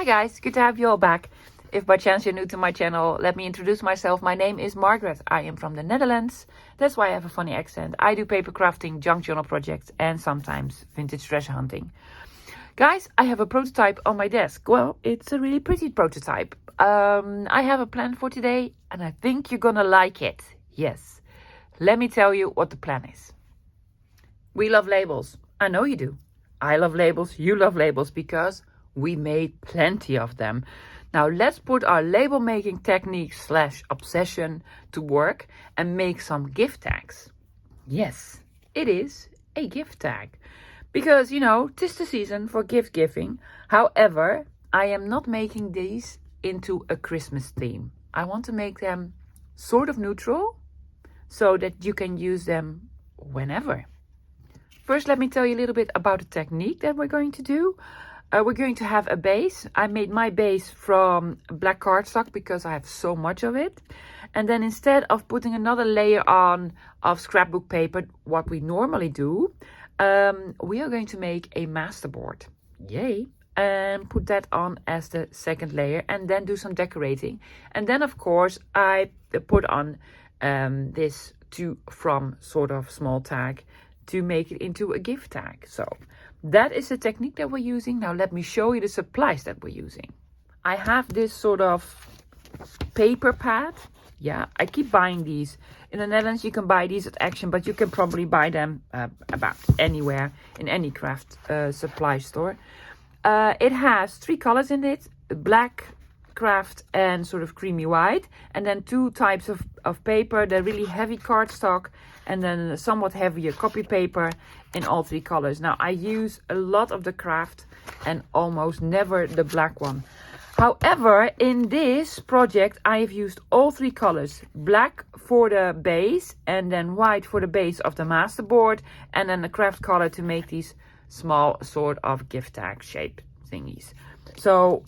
Hi guys, good to have you all back. If by chance you're new to my channel, let me introduce myself. My name is Margaret. I am from the Netherlands. That's why I have a funny accent. I do paper crafting, junk journal projects, and sometimes vintage treasure hunting. Guys, I have a prototype on my desk. Well, it's a really pretty prototype. I have a plan for today, and I think you're gonna like it. Yes. Let me tell you what the plan is. We love labels. I know you do. I love labels. You love labels because we made plenty of them. Now let's put our label making technique / obsession to work and make some gift tags. Yes, it is a gift tag. Because, you know, 'tis the season for gift giving. However, I am not making these into a Christmas theme. I want to make them sort of neutral so that you can use them whenever. First, let me tell you a little bit about the technique that we're going to do. We're going to have a base. I made my base from black cardstock because I have so much of it. And then instead of putting another layer on of scrapbook paper, what we normally do, we are going to make a masterboard. Yay! And put that on as the second layer and then do some decorating. And then, of course, I put on this to from sort of small tag to make it into a gift tag. So that is the technique that we're using. Now let me show you the supplies that we're using. I have this sort of paper pad. Yeah, I keep buying these. In the Netherlands you can buy these at Action, but you can probably buy them about anywhere in any craft supply store. It has 3 colors in it, black, craft and sort of creamy white, and then 2 types of paper, the really heavy cardstock and then somewhat heavier copy paper in all 3 colors. Now I use a lot of the craft and almost never the black one. However, in this project I have used all 3 colors, black for the base and then white for the base of the masterboard and then the craft color to make these small sort of gift tag shape thingies. So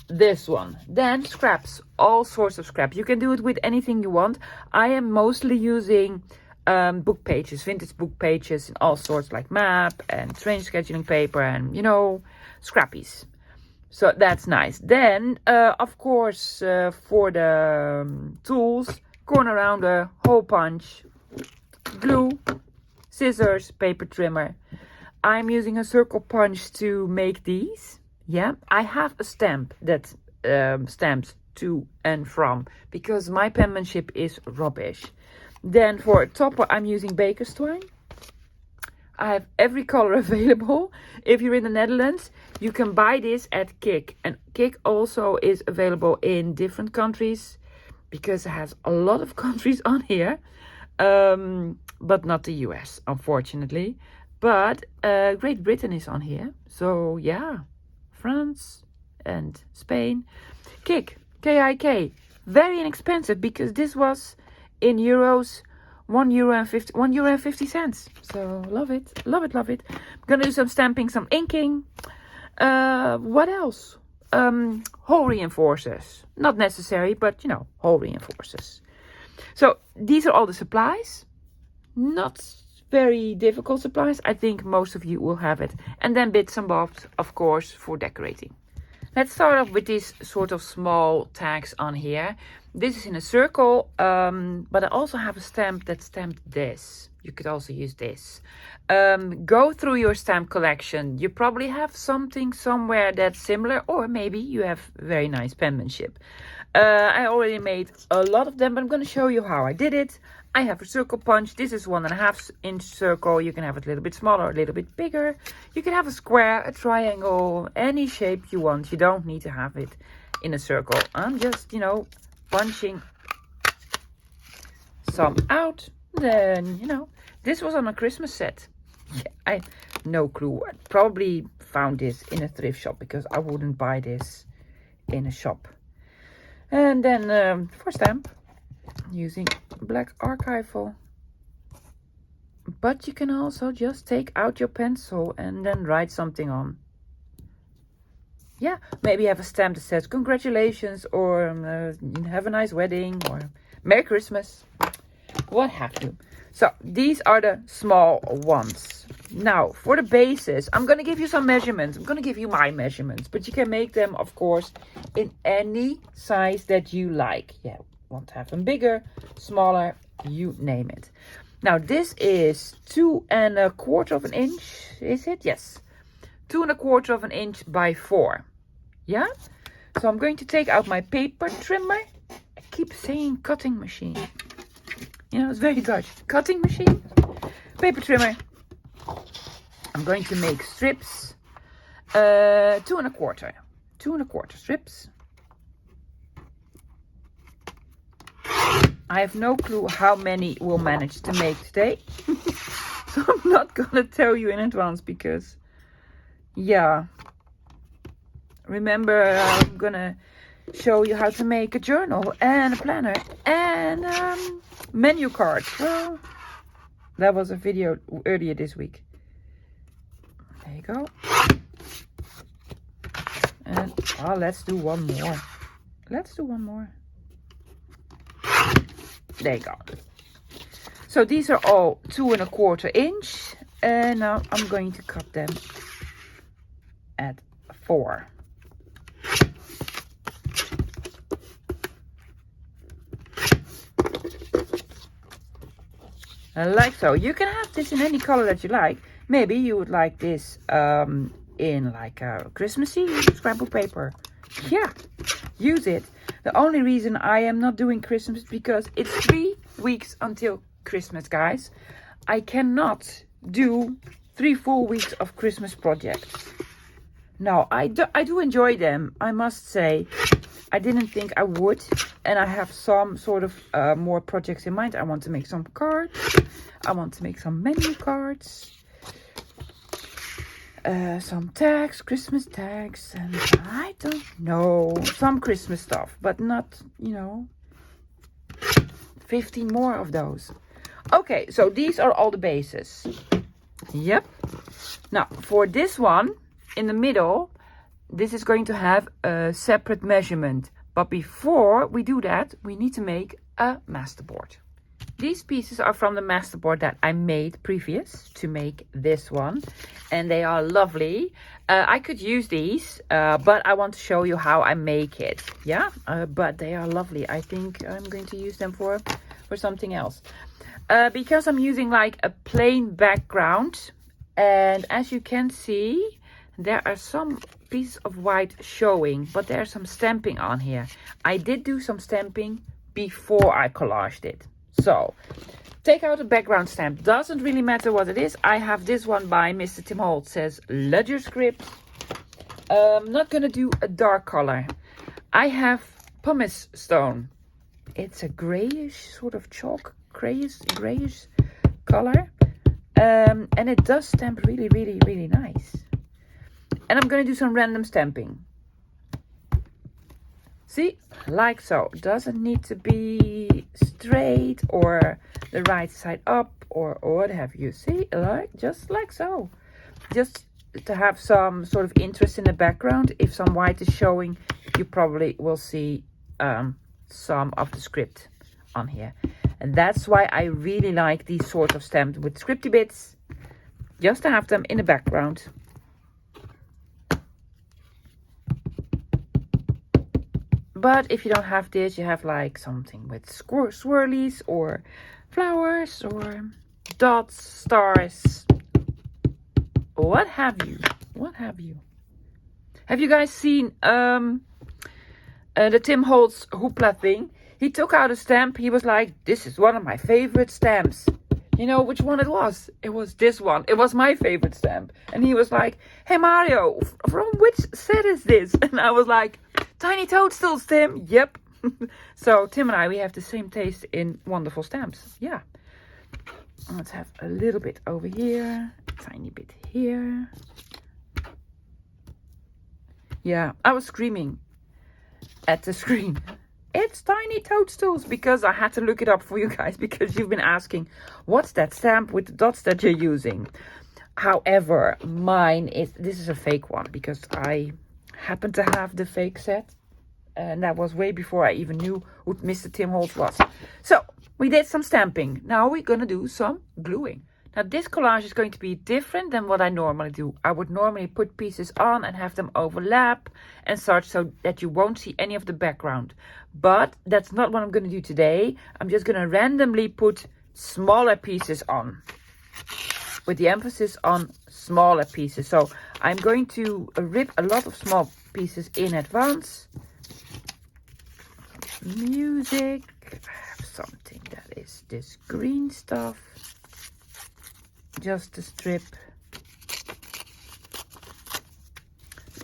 this one. Then scraps, all sorts of scraps. You can do it with anything you want. I am mostly using book pages, vintage book pages and all sorts like map and strange scheduling paper and, you know, scrappies. So that's nice. Then, of course, for the tools, corner rounder, hole punch, glue, scissors, paper trimmer. I'm using a circle punch to make these. Yeah, I have a stamp that stamps to and from because my penmanship is rubbish. Then for a topper, I'm using baker's twine. I have every color available. If you're in the Netherlands, you can buy this at Kik. And Kik also is available in different countries because it has a lot of countries on here. But not the US, unfortunately. But Great Britain is on here. So yeah, France and Spain. Kik, K-I-K. Very inexpensive because this was in euros, €1.50. So love it, love it, love it. I'm gonna do some stamping, some inking. What else? Hole reinforcers. Not necessary, but you know, hole reinforcers. So these are all the supplies. Not very difficult supplies. I think most of you will have it. And then bits and bobs, of course, for decorating. Let's start off with these sort of small tags on here. This is in a circle, but I also have a stamp that stamped this. You could also use this. Go through your stamp collection. You probably have something somewhere that's similar, or maybe you have very nice penmanship. I already made a lot of them, but I'm going to show you how I did it. I have a circle punch. This is 1.5 inch circle. You can have it a little bit smaller, a little bit bigger. You can have a square, a triangle, any shape you want. You don't need to have it in a circle. I'm just, you know, punching some out. Then, you know, this was on a Christmas set. Yeah, I have no clue. I probably found this in a thrift shop because I wouldn't buy this in a shop. And then for stamp, using black archival. But you can also just take out your pencil and then write something on. Yeah, maybe you have a stamp that says congratulations or have a nice wedding or Merry Christmas. What have you. So these are the small ones. Now, for the bases, I'm going to give you some measurements. I'm going to give you my measurements, but you can make them, of course, in any size that you like. Yeah, want to have them bigger, smaller, you name it. Now, this is 2¼ of an inch, is it? Yes. 2¼ of an inch by 4. Yeah? So I'm going to take out my paper trimmer. I keep saying cutting machine. You know, it's very Dutch. Cutting machine, paper trimmer. I'm going to make strips, 2¼ strips. I have no clue how many we'll manage to make today. So I'm not gonna tell you in advance because, yeah. Remember, I'm gonna show you how to make a journal and a planner and menu cards. Well, that was a video earlier this week. There you go. And let's do one more. Let's do one more. There you go. So these are all 2¼ inch. And now I'm going to cut them at 4. Like so. You can have this in any color that you like. Maybe you would like this in like a Christmassy scrapbook paper. Yeah, use it. The only reason I am not doing Christmas is because it's 3 weeks until Christmas, guys. I cannot do 3 full weeks of Christmas projects. No, I do enjoy them, I must say. I didn't think I would. And I have some sort of more projects in mind. I want to make some cards. I want to make some menu cards. Some tags, Christmas tags, and I don't know, some Christmas stuff, but not, 15 more of those. Okay, so these are all the bases. Yep. Now, for this one, in the middle, this is going to have a separate measurement. But before we do that, we need to make a masterboard. These pieces are from the masterboard that I made previous to make this one. And they are lovely. I could use these, but I want to show you how I make it. Yeah, but they are lovely. I think I'm going to use them for something else. Because I'm using like a plain background. And as you can see, there are some pieces of white showing, but there's some stamping on here. I did do some stamping before I collaged it. So, take out a background stamp. Doesn't really matter what it is. I have this one by Mr. Tim Holt. Says Ledger Script. I'm not going to do a dark color. I have pumice stone. It's a grayish, sort of chalk, grayish color. And it does stamp really, really, really nice. And I'm going to do some random stamping. See, like so. Doesn't need to be straight or the right side up or what have you. See, like just like so. Just to have some sort of interest in the background. If some white is showing, you probably will see some of the script on here. And that's why I really like these sort of stamps with scripty bits. Just to have them in the background. But if you don't have this, you have like something with swirlies or flowers or dots, stars, what have you. Have you guys seen the Tim Holtz hoopla thing? He took out a stamp. He was like, this is one of my favorite stamps. You know which one it was? It was this one. It was my favorite stamp. And he was like, hey Mario, from which set is this? And I was like, Tiny Toadstools, Tim. Yep. So Tim and I, we have the same taste in wonderful stamps. Yeah. Let's have a little bit over here. Tiny bit here. Yeah, I was screaming at the screen. It's Tiny Toadstools, because I had to look it up for you guys, because you've been asking, what's that stamp with the dots that you're using? However, this is a fake one, because I happen to have the fake set. And that was way before I even knew who Mr. Tim Holtz was. So, we did some stamping. Now we're going to do some gluing. Now this collage is going to be different than what I normally do. I would normally put pieces on and have them overlap and such so that you won't see any of the background. But that's not what I'm going to do today. I'm just going to randomly put smaller pieces on, with the emphasis on smaller pieces. So I'm going to rip a lot of small pieces in advance. Music. I have something that is this green stuff. Just a strip.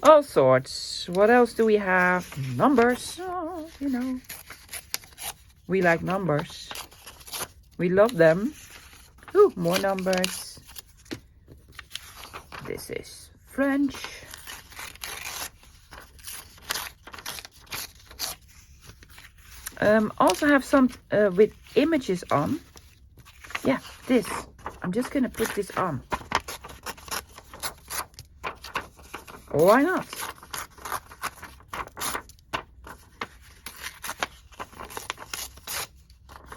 All sorts. What else do we have? Numbers. Oh, you know. We like numbers. We love them. Ooh, more numbers. This is French. Also have some with images on. Yeah, this. I'm just going to put this on. Why not?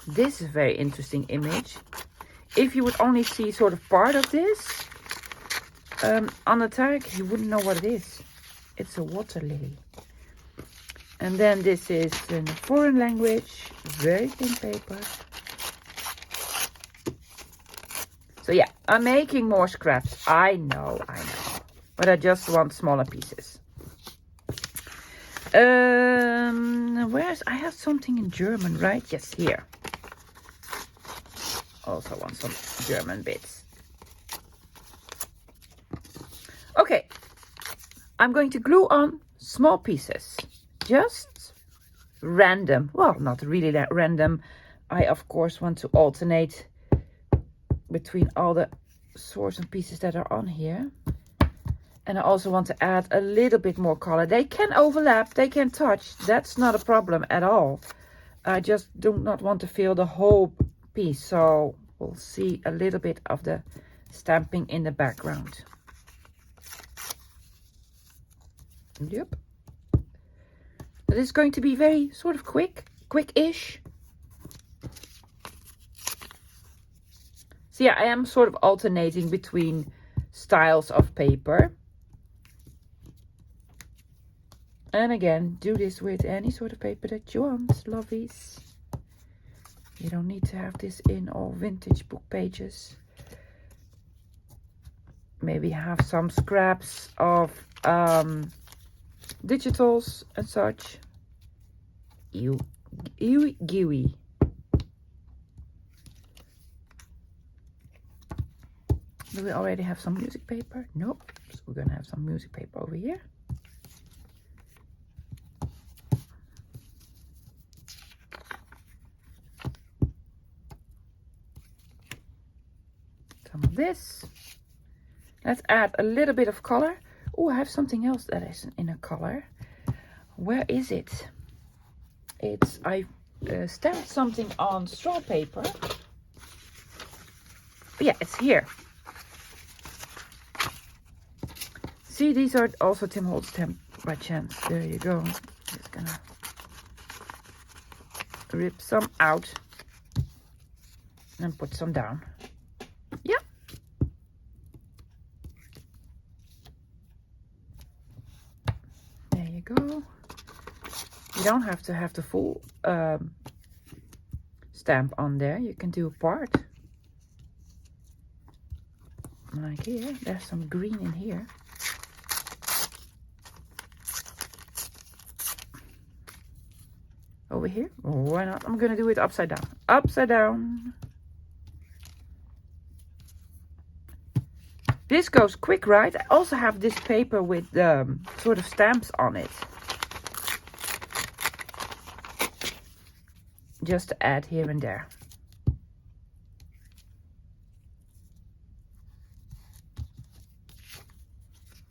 This is a very interesting image. If you would only see sort of part of this on the tag, you wouldn't know what it is. It's a water lily. And then this is in a foreign language, very thin paper. So yeah, I'm making more scraps. I know. But I just want smaller pieces. I have something in German, right? Yes, here. Also want some German bits. Okay. I'm going to glue on small pieces. Just random. Well, not really that random. I, of course, want to alternate between all the sorts and pieces that are on here. And I also want to add a little bit more color. They can overlap, they can touch. That's not a problem at all. I just do not want to fill the whole piece. So we'll see a little bit of the stamping in the background. Yep. It is going to be very sort of quick-ish. So yeah, I am sort of alternating between styles of paper. And again, do this with any sort of paper that you want, lovies. You don't need to have this in all vintage book pages. Maybe have some scraps of digitals and such. Gooey. Do we already have some music paper? Nope. So we're gonna have some music paper over here. Some of this. Let's add a little bit of color. Oh, I have something else that is in a color. Where is it? I stamped something on straw paper. Yeah, it's here. See, these are also Tim Holtz stamp by chance. There you go. Just gonna rip some out and put some down. Yeah. There you go. You don't have to have the full stamp on there. You can do a part. Like here. There's some green in here. Over here. Why not? I'm gonna do it upside down. Upside down. This goes quick, right? I also have this paper with sort of stamps on it. Just to add here and there.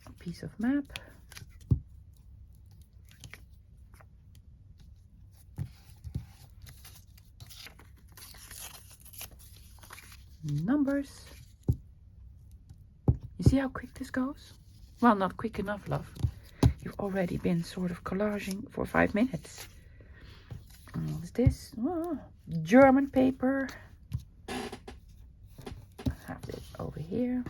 A piece of map. Numbers. You see how quick this goes? Well, not quick enough, love. You've already been sort of collaging for 5 minutes. What's this? Oh, German paper. I have this. here.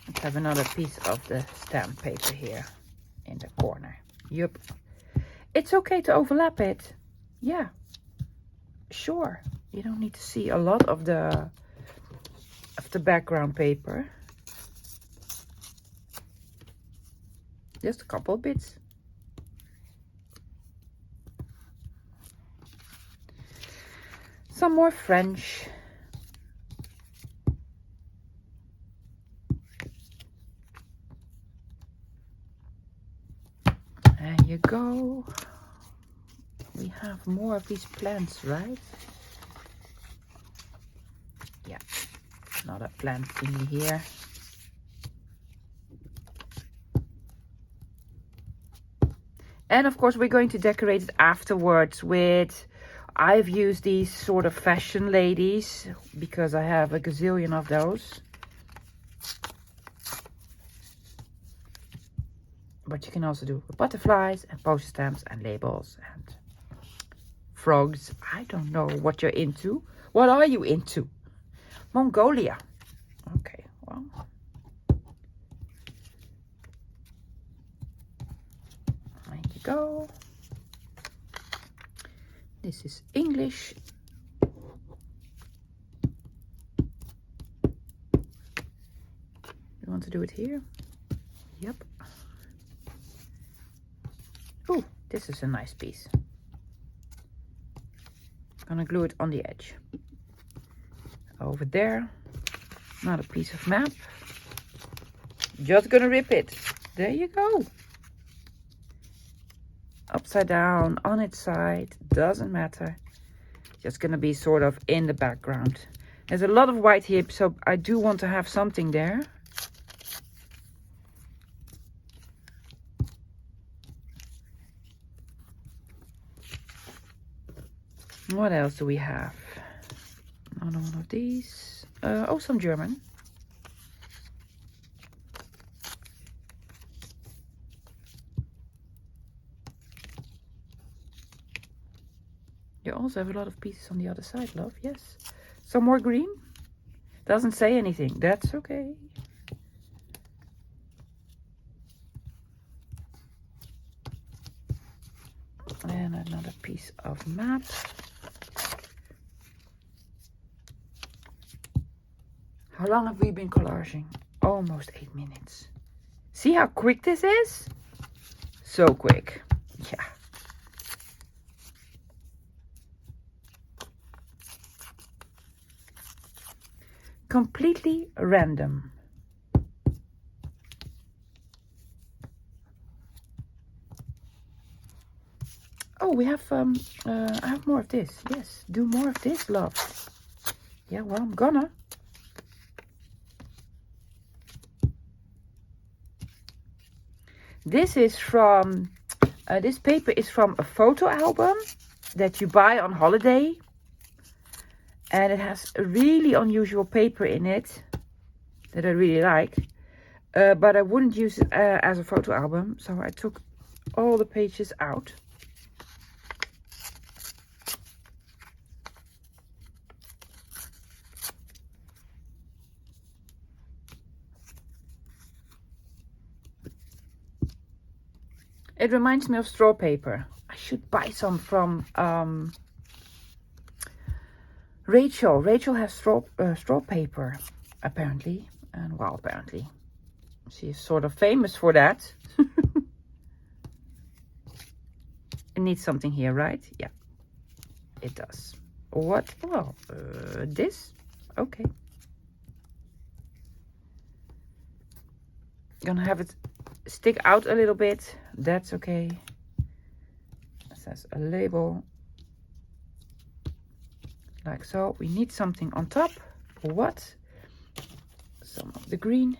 Let's have another piece of the stamp paper here in the corner. Yup. It's okay to overlap it. Yeah. Sure. You don't need to see a lot of the background paper. Just a couple of bits. Some more French. There you go. We have more of these plants, right? Yeah, another plant thingy here. And of course we're going to decorate it afterwards with, I've used these sort of fashion ladies because I have a gazillion of those. But you can also do butterflies and postage stamps and labels and frogs. I don't know what you're into. What are you into? Mongolia. Okay, well. There you go. This is English. You want to do it here? Yep. Oh, this is a nice piece. Gonna glue it on the edge. Over there, another piece of map. Just gonna rip it. There you go. Upside down, on its side, doesn't matter. Just gonna be sort of in the background. There's a lot of white here, so I do want to have something there. What else do we have? Another one of these. Oh, some German. You also have a lot of pieces on the other side, love. Yes. Some more green. Doesn't say anything. That's okay. And another piece of map. How long have we been collaging? Almost 8 minutes. See how quick this is? So quick. Yeah. Completely random. Oh, we have I have more of this. Yes, do more of this, love. Yeah, well, I'm gonna. This is from, this paper is from a photo album that you buy on holiday. And it has a really unusual paper in it that I really like. But I wouldn't use it as a photo album. So I took all the pages out. It reminds me of straw paper. I should buy some from Rachel. Rachel has straw paper, apparently. And well, apparently. She is sort of famous for that. It needs something here, right? Yeah, it does. What? Well, this? Okay. Gonna have it stick out a little bit. That's okay. It says a label. Like so. We need something on top. What? Some of the green.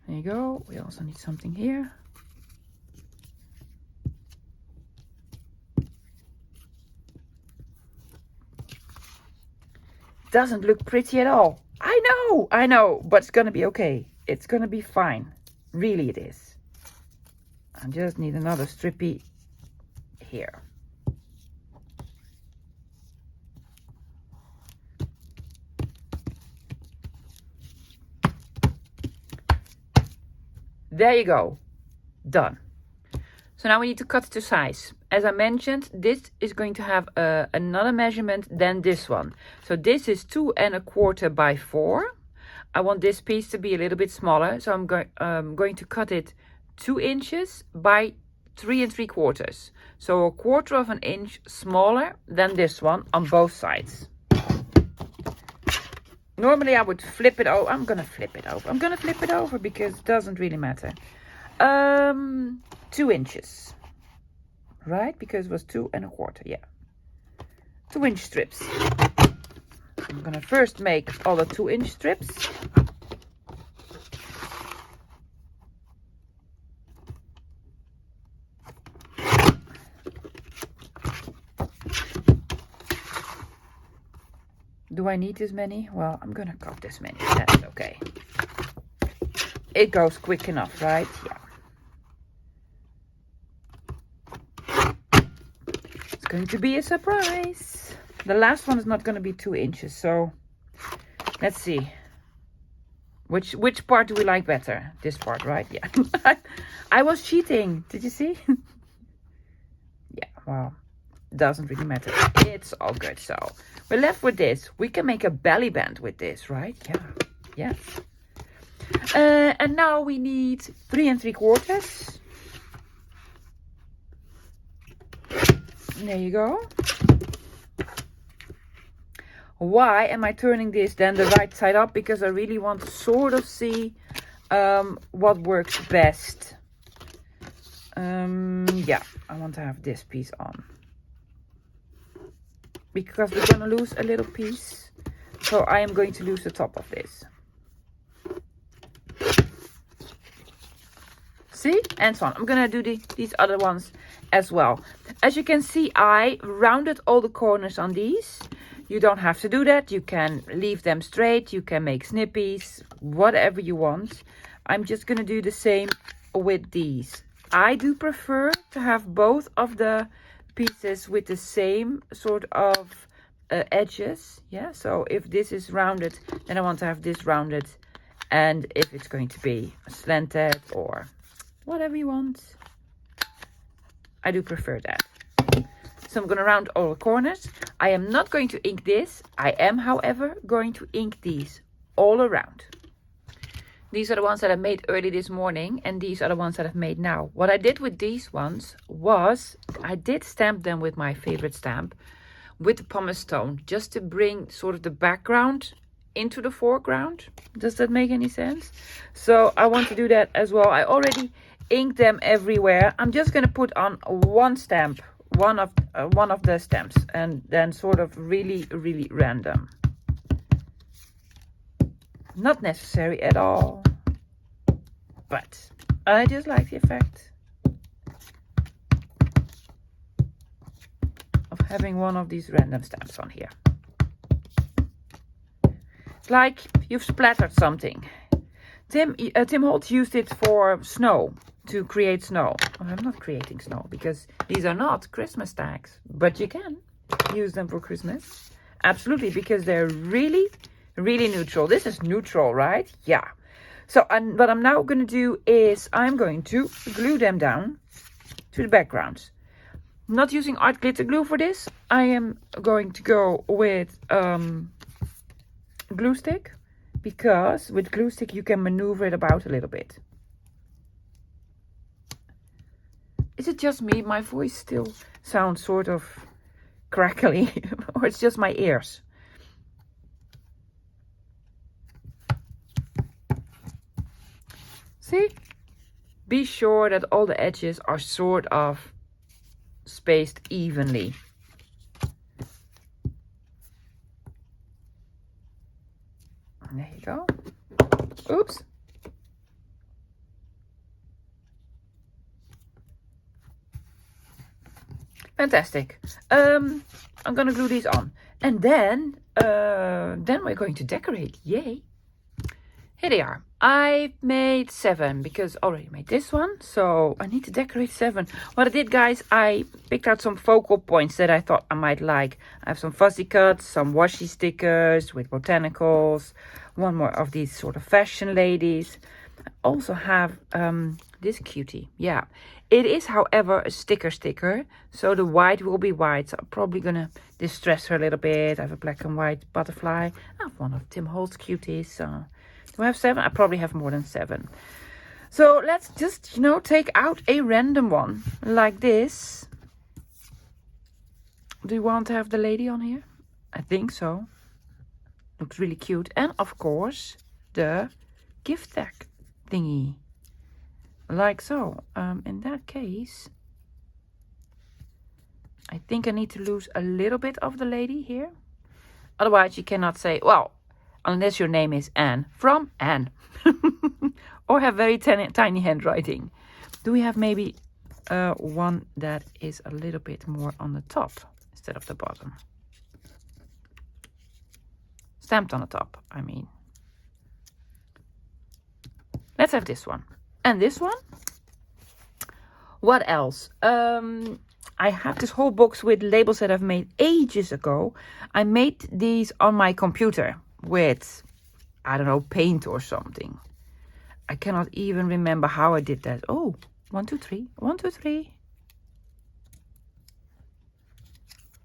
There you go. We also need something here. Doesn't look pretty at all. I know, but it's gonna be okay. It's gonna be fine. Really it is. I just need another strippy here. There you go. Done. So now we need to cut to size. As I mentioned, this is going to have another measurement than this one. So this is 2 1/4 by 4. I want this piece to be a little bit smaller. So I'm going to cut it 2 inches by 3 3/4. So a 1/4 of an inch smaller than this one on both sides. Normally I would flip it over. I'm gonna flip it over. I'm gonna flip it over because it doesn't really matter. 2 inches, right? Because it was 2 1/4, yeah. 2 inch strips. I'm gonna first make all the 2 inch strips. Do I need this many? Well, I'm gonna cut this many. That's okay. It goes quick enough, right? Yeah. It's going to be a surprise. The last one is not going to be 2 inches, so let's see. Which part do we like better? This part, right? Yeah. I was cheating. Did you see? Yeah, well, doesn't really matter. It's all good. So we're left with this. We can make a belly band with this, right? Yeah. Yes. And now we need 3 3/4. There you go. Why am I turning this then the right side up? Because I really want to sort of see what works best. Yeah, I want to have this piece on. Because we're going to lose a little piece. So I am going to lose the top of this. See? And so on. I'm going to do these other ones as well. As you can see, I rounded all the corners on these. You don't have to do that. You can leave them straight. You can make snippies, whatever you want. I'm just going to do the same with these. I do prefer to have both of the pieces with the same sort of edges. Yeah, so if this is rounded, then I want to have this rounded. And if it's going to be slanted or whatever you want, I do prefer that. So I'm going to round all the corners. I am not going to ink this. I am, however, going to ink these all around. These are the ones that I made early this morning, and these are the ones that I've made now. What I did with these ones was I did stamp them with my favorite stamp, with the pumice stone, just to bring sort of the background into the foreground. Does that make any sense? So I want to do that as well. I already inked them everywhere. I'm just going to put on one stamp, one of the stamps, and then sort of really random. Not necessary at all, but I just like the effect of having one of these random stamps on here. It's like you've splattered something. Tim Holtz used it for snow, to create snow. Well, I'm not creating snow because these are not Christmas tags, but you can use them for Christmas. Absolutely, because they're really neutral. This is neutral, right? Yeah. So what I'm now going to do is I'm going to glue them down to the background. I'm not using art glitter glue for this. I am going to go with glue stick, because with glue stick you can maneuver it about a little bit. Is it just me? My voice still sounds sort of crackly, or it's just my ears. See? Be sure that all the edges are sort of spaced evenly. There you go. Oops. Fantastic. I'm gonna glue these on, and then we're going to decorate. Yay! Here they are. I made 7 because I already made this one, so I need to decorate 7. What I did, guys, I picked out some focal points that I thought I might like. I have some fuzzy cuts, some washi stickers with botanicals, one more of these sort of fashion ladies. I also have this cutie. Yeah, it is, however, a sticker. So the white will be white. So I'm probably gonna distress her a little bit. I have a black and white butterfly. I have one of Tim Holt's cuties. Do I have 7? I probably have more than 7. So let's just, you know, take out a random one like this. Do you want to have the lady on here? I think so. Looks really cute. And of course, the gift tag thingy. Like so. In that case, I think I need to lose a little bit of the lady here. Otherwise, you cannot say, well, unless your name is Anne, from Anne. Or have very tiny handwriting. Do we have maybe one that is a little bit more on the top instead of the bottom? Stamped on the top, I mean. Let's have this one. And this one. What else? I have this whole box with labels that I've made ages ago. I made these on my computer with, I don't know, paint or something. I cannot even remember how I did that. Oh, 1, 2, 3. 1, 2, 3.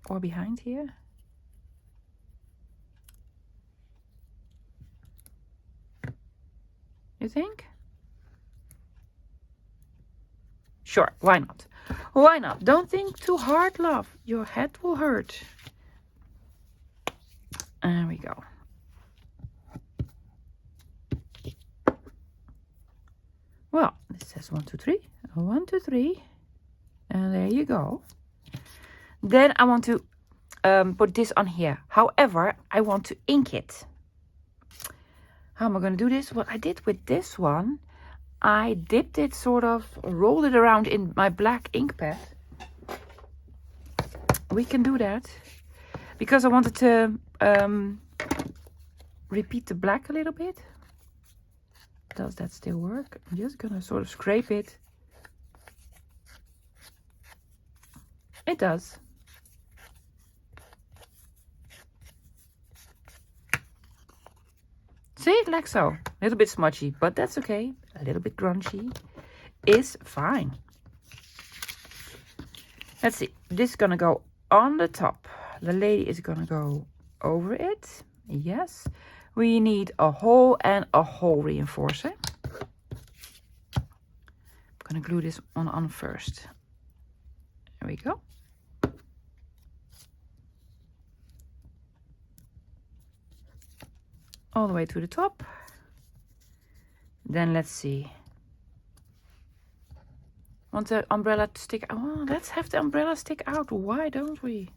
Or behind here. You think? Sure, why not? Why not? Don't think too hard, love. Your head will hurt. There we go. Well, this says 1, 2, 3. 1, 2, 3. And there you go. Then I want to put this on here. However, I want to ink it. How am I going to do this? What I did with this one, I dipped it, sort of rolled it around in my black ink pad. We can do that because I wanted to repeat the black a little bit. Does that still work? I'm just gonna sort of scrape it. It does. See, like so. A little bit smudgy, but that's okay. A little bit grungy is fine. Let's see. This is gonna go on the top. The lady is gonna go over it. Yes. We need a hole and a hole reinforcer. I'm gonna glue this one on first. There we go. All the way to the top. Then let's see. Want the umbrella to stick out? Oh, let's have the umbrella stick out. Why don't we?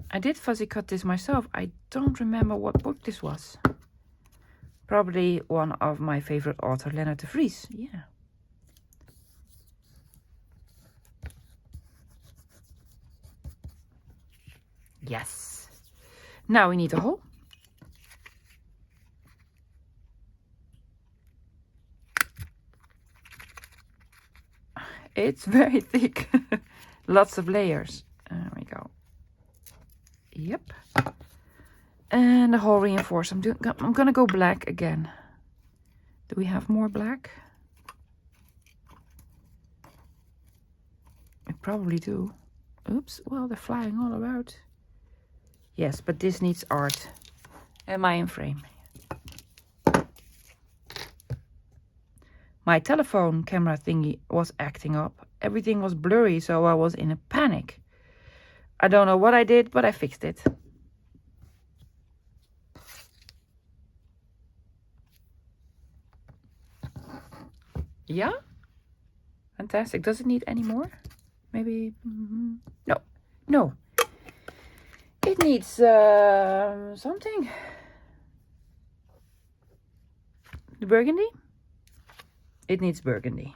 I did fuzzy cut this myself. I don't remember what book this was. Probably one of my favorite author, Leonard de Vries. Yeah. Yes. Now we need a hole. It's very thick. Lots of layers. There we go. Yep. And the hole reinforce. I'm gonna go black again. Do we have more black? We probably do. Oops. Well, they're flying all about. Yes, but this needs art. Am I in frame? My telephone camera thingy was acting up. Everything was blurry, so I was in a panic. I don't know what I did, but I fixed it. Yeah? Fantastic. Does it need any more? Maybe... No. No. It needs something. The burgundy? It needs burgundy.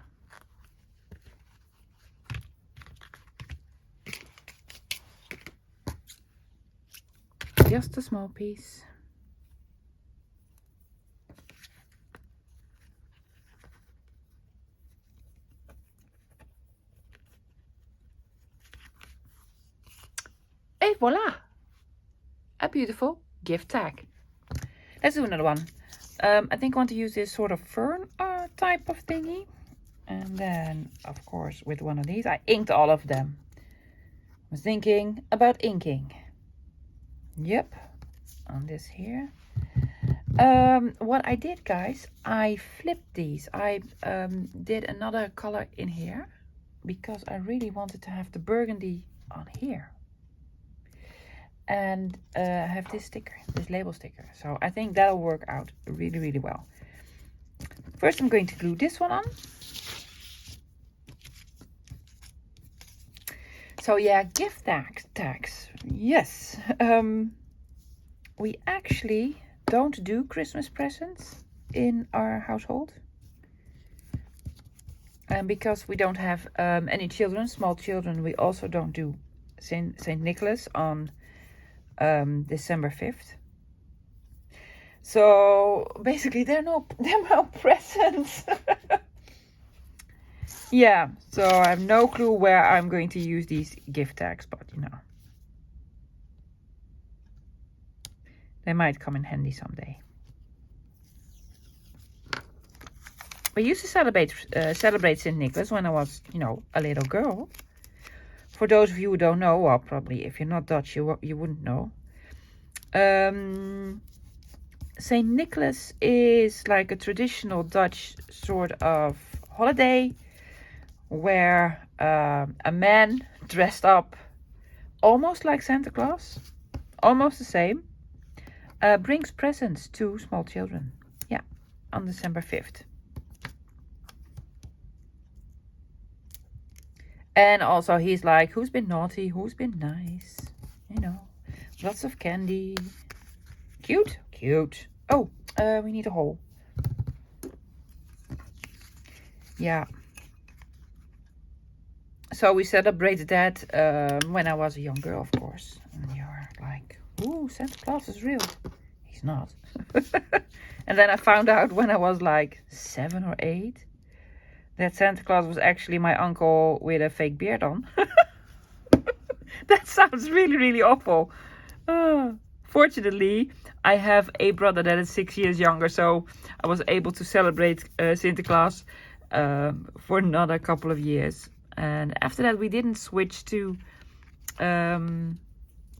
Just a small piece. Et voila! A beautiful gift tag. Let's do another one. I think I want to use this sort of fern type of thingy. And then, of course, with one of these, I inked all of them. I was thinking about inking. Yep, on this here. What I did, guys, I flipped these. I did another color in here because I really wanted to have the burgundy on here. And have this sticker, this label sticker. So I think that'll work out really, really well. First, I'm going to glue this one on. So yeah, gift tags. Yes. We actually don't do Christmas presents in our household. And because we don't have any children, small children, we also don't do Saint Nicholas on December 5th. So basically there are no presents. Yeah, so I have no clue where I'm going to use these gift tags, but you know, they might come in handy someday. We used to celebrate St. Nicholas when I was, you know, a little girl. For those of you who don't know, well, probably if you're not Dutch, you wouldn't know. St. Nicholas is like a traditional Dutch sort of holiday where a man dressed up almost like Santa Claus, almost the same, brings presents to small children. Yeah, on December 5th. And also he's like, who's been naughty, who's been nice, you know, lots of candy. Cute, cute. Oh, we need a hole. Yeah. So we celebrated that when I was a young girl, of course. And you're like, ooh, Santa Claus is real. He's not. And then I found out when I was like 7 or 8 that Santa Claus was actually my uncle with a fake beard on. That sounds really, really awful. Fortunately, I have a brother that is 6 years younger, so I was able to celebrate Santa Claus for another couple of years. And after that, we didn't switch to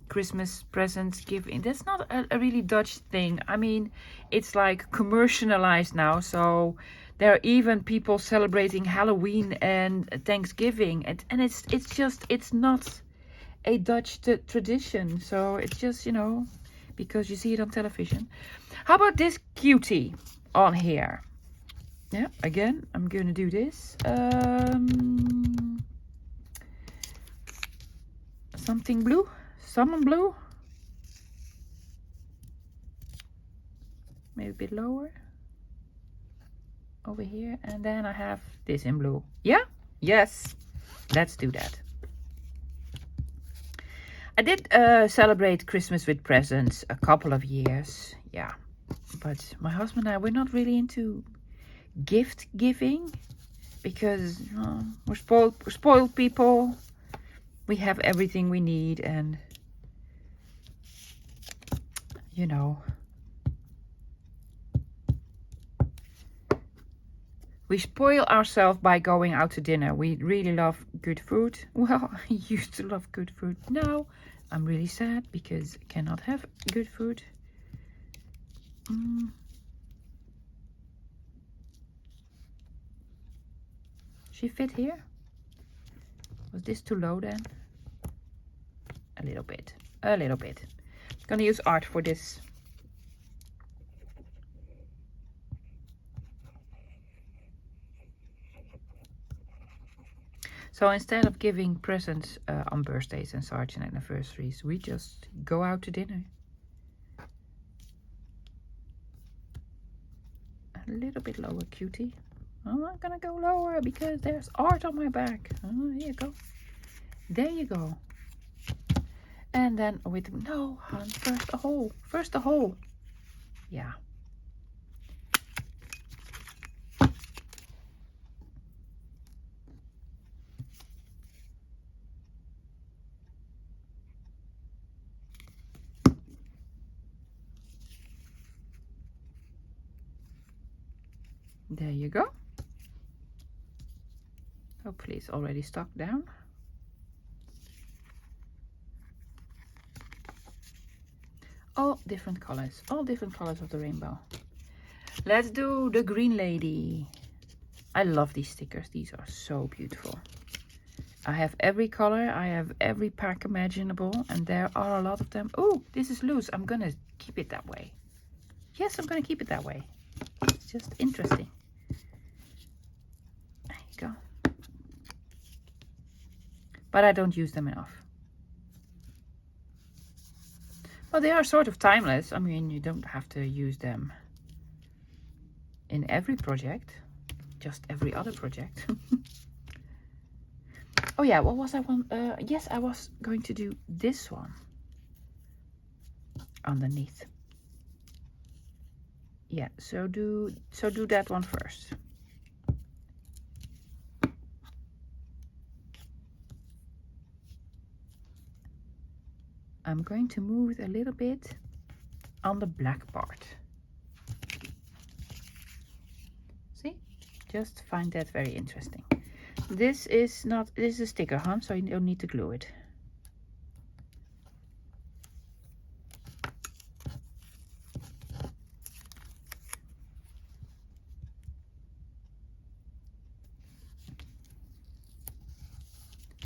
Christmas presents giving. That's not a really Dutch thing. I mean, it's like commercialized now. So there are even people celebrating Halloween and Thanksgiving. And it's not a Dutch tradition. So it's just, you know, because you see it on television. How about this cutie on here? Yeah, again, I'm going to do this. Something blue, salmon blue. Maybe a bit lower. Over here. And then I have this in blue. Yeah? Yes. Let's do that. I did celebrate Christmas with presents a couple of years. Yeah. But my husband and I, we're not really into gift giving. Because we're spoiled people. We have everything we need. And, you know, we spoil ourselves by going out to dinner. We really love good food. Well, I used to love good food. Now I'm really sad because I cannot have good food. She fit here? Was this too low then? A little bit. A little bit. I'm gonna use art for this. So instead of giving presents on birthdays and such and anniversaries, we just go out to dinner. A little bit lower, cutie. Oh, I'm gonna go lower because there's art on my back. Oh, here you go. There you go. And then with, no, hon, first a hole. First a hole. Yeah. There you go. Hopefully it's already stuck down. All different colors of the rainbow. Let's do the green lady. I love these stickers. These are so beautiful. I have every color. I have every pack imaginable. And there are a lot of them. Oh, this is loose. I'm going to keep it that way. Yes, I'm going to keep it that way. It's just interesting. There you go. But I don't use them enough. Well, they are sort of timeless. I mean, you don't have to use them in every project. Just every other project. Oh yeah, what was I want? Yes, I was going to do this one underneath. Yeah, so do that one first. I'm going to move it a little bit on the black part. See? Just find that very interesting. This is a sticker, huh? So you don't need to glue it.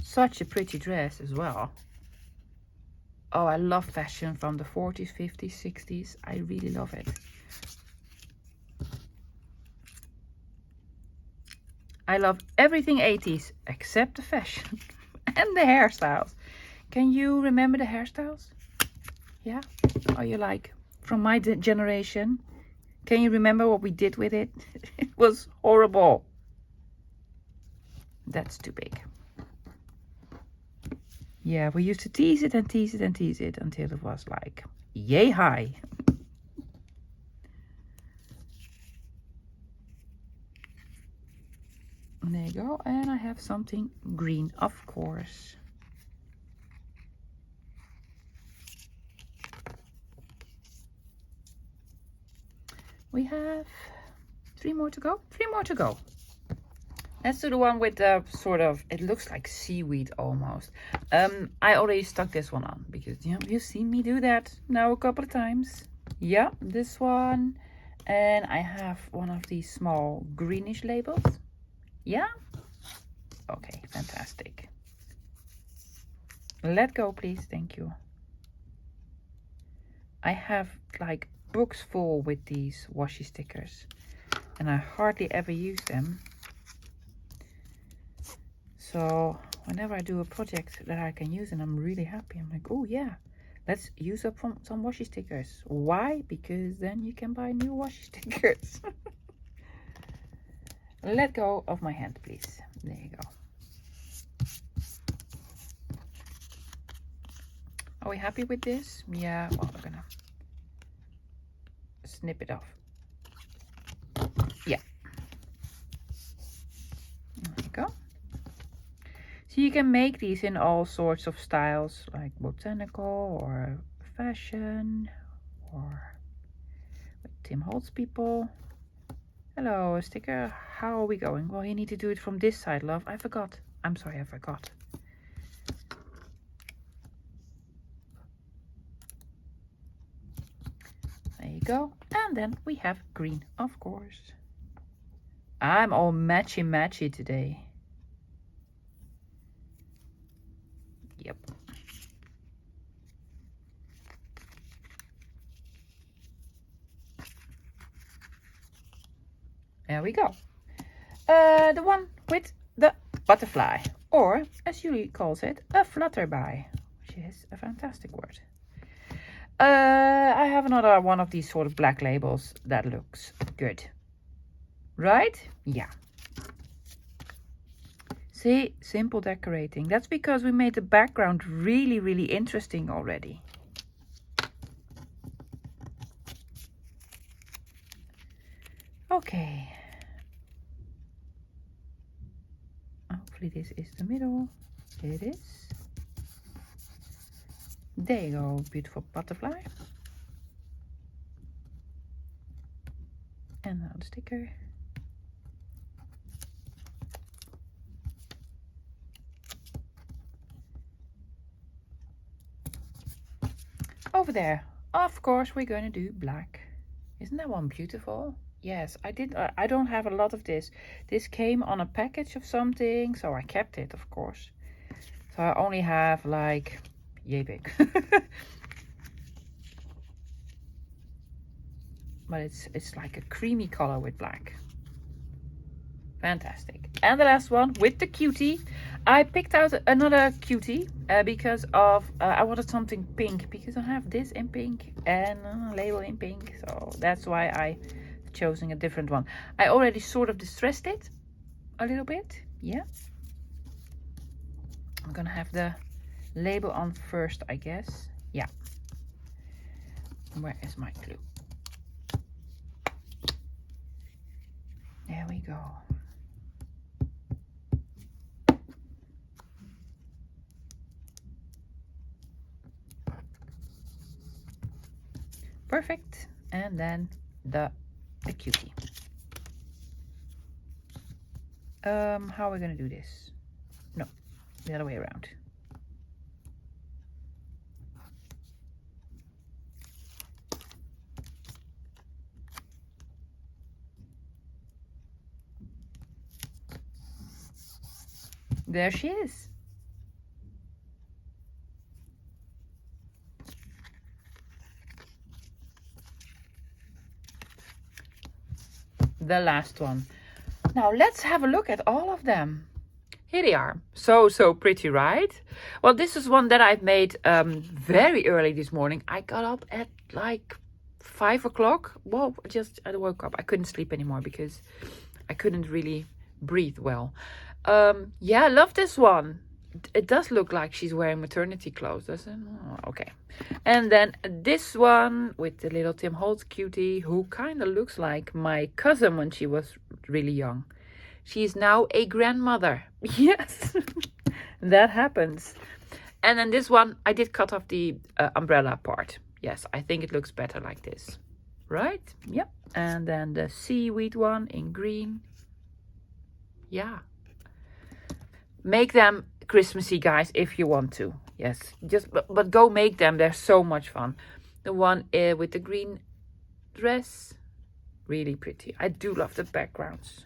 Such a pretty dress as well. Oh, I love fashion from the 40s, 50s, 60s. I really love it. I love everything 80s except the fashion and the hairstyles. Can you remember the hairstyles? Yeah? Are you like from my generation? Can you remember what we did with it? It was horrible. That's too big. Yeah, we used to tease it and tease it and tease it until it was like yay high. There you go. And I have something green, of course. We have 3 more to go. 3 more to go. Let's do the one with the sort of, it looks like seaweed almost. I already stuck this one on because, you know, you've seen me do that now a couple of times. Yeah, this one. And I have one of these small greenish labels. Yeah? Okay, fantastic. Let go, please. Thank you. I have like books full with these washi stickers. And I hardly ever use them. So whenever I do a project that I can use and I'm really happy, I'm like, oh yeah, let's use up some washi stickers. Why? Because then you can buy new washi stickers. Let go of my hand, please. There you go. Are we happy with this? Yeah, well, we're gonna snip it off. Yeah. There you go. So you can make these in all sorts of styles, like botanical or fashion or with Tim Holtz people. Hello, sticker. How are we going? Well, you need to do it from this side, love. I forgot. I'm sorry, I forgot. There you go. And then we have green, of course. I'm all matchy-matchy today. Yep. There we go. The one with the butterfly, or as Julie calls it, a flutterby, which is a fantastic word. I have another one of these sort of black labels that looks good. Right? Yeah. See, simple decorating. That's because we made the background really, really interesting already. Okay. Hopefully this is the middle. It is. There you go, beautiful butterfly. And another sticker. over there. Of course, we're going to do black. Isn't that one beautiful? Yes, I don't have a lot of this. This came on a package of something, so I kept it, of course. So I only have like, yay big. But it's like a creamy color with black. Fantastic. And the last one with the cutie. I picked out another cutie because of I wanted something pink, because I have this in pink and a label in pink, so that's why I've chosen a different one. I already sort of distressed it a little bit. Yeah, I'm gonna have the label on first, I guess. Yeah. Where is my glue? There we go. Perfect. And then the cutie. How are we gonna do this? No, the other way around. There she is. The last one. Now let's have a look at all of them. Here they are. So pretty, right? Well, this is one that I've made very early this morning. I got up at like 5 o'clock. Well, I woke up. I couldn't sleep anymore because I couldn't really breathe well. Yeah, I love this one. It does look like she's wearing maternity clothes, doesn't it? Oh, okay. And then this one with the little Tim Holtz cutie, who kind of looks like my cousin when she was really young. She is now a grandmother. Yes, that happens. And then this one, I did cut off the umbrella part. Yes, I think it looks better like this. Right? Yep. And then the seaweed one in green. Yeah. Make them Christmassy, guys, if you want to. Yes, but go make them. They're so much fun. The one with the green dress, really pretty. I do love the backgrounds.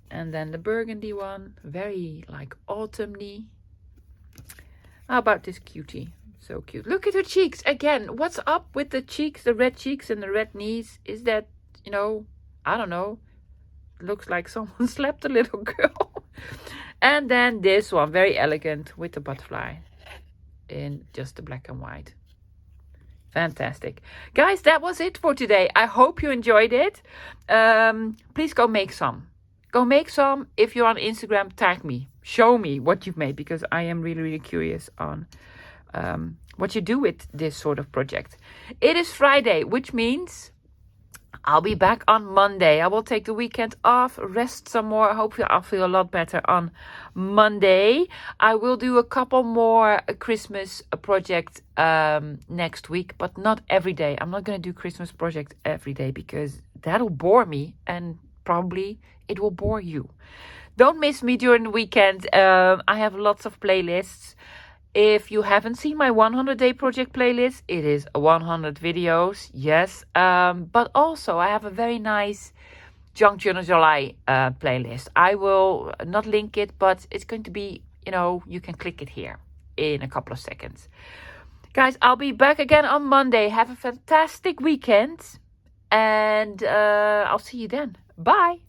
And then the burgundy one, very like autumny. How about this cutie? So cute. Look at her cheeks again. What's up with the cheeks, the red cheeks and the red knees? Is that, I don't know. Looks like someone slapped a little girl. And then this one, very elegant with the butterfly in just the black and white. Fantastic. Guys, that was it for today. I hope you enjoyed it. Please go make some. Go make some. If you're on Instagram, tag me. Show me what you've made, because I am really, really curious on what you do with this sort of project. It is Friday, which means I'll be back on Monday. I will take the weekend off, rest some more. I hope I'll feel a lot better on Monday. I will do a couple more Christmas projects next week, but not every day. I'm not going to do Christmas projects every day because that'll bore me, and probably it will bore you. Don't miss me during the weekend. I have lots of playlists. If you haven't seen my 100-day project playlist, it is 100 videos, yes. But also, I have a very nice Junk Journal July playlist. I will not link it, but it's going to be, you can click it here in a couple of seconds. Guys, I'll be back again on Monday. Have a fantastic weekend, and I'll see you then. Bye.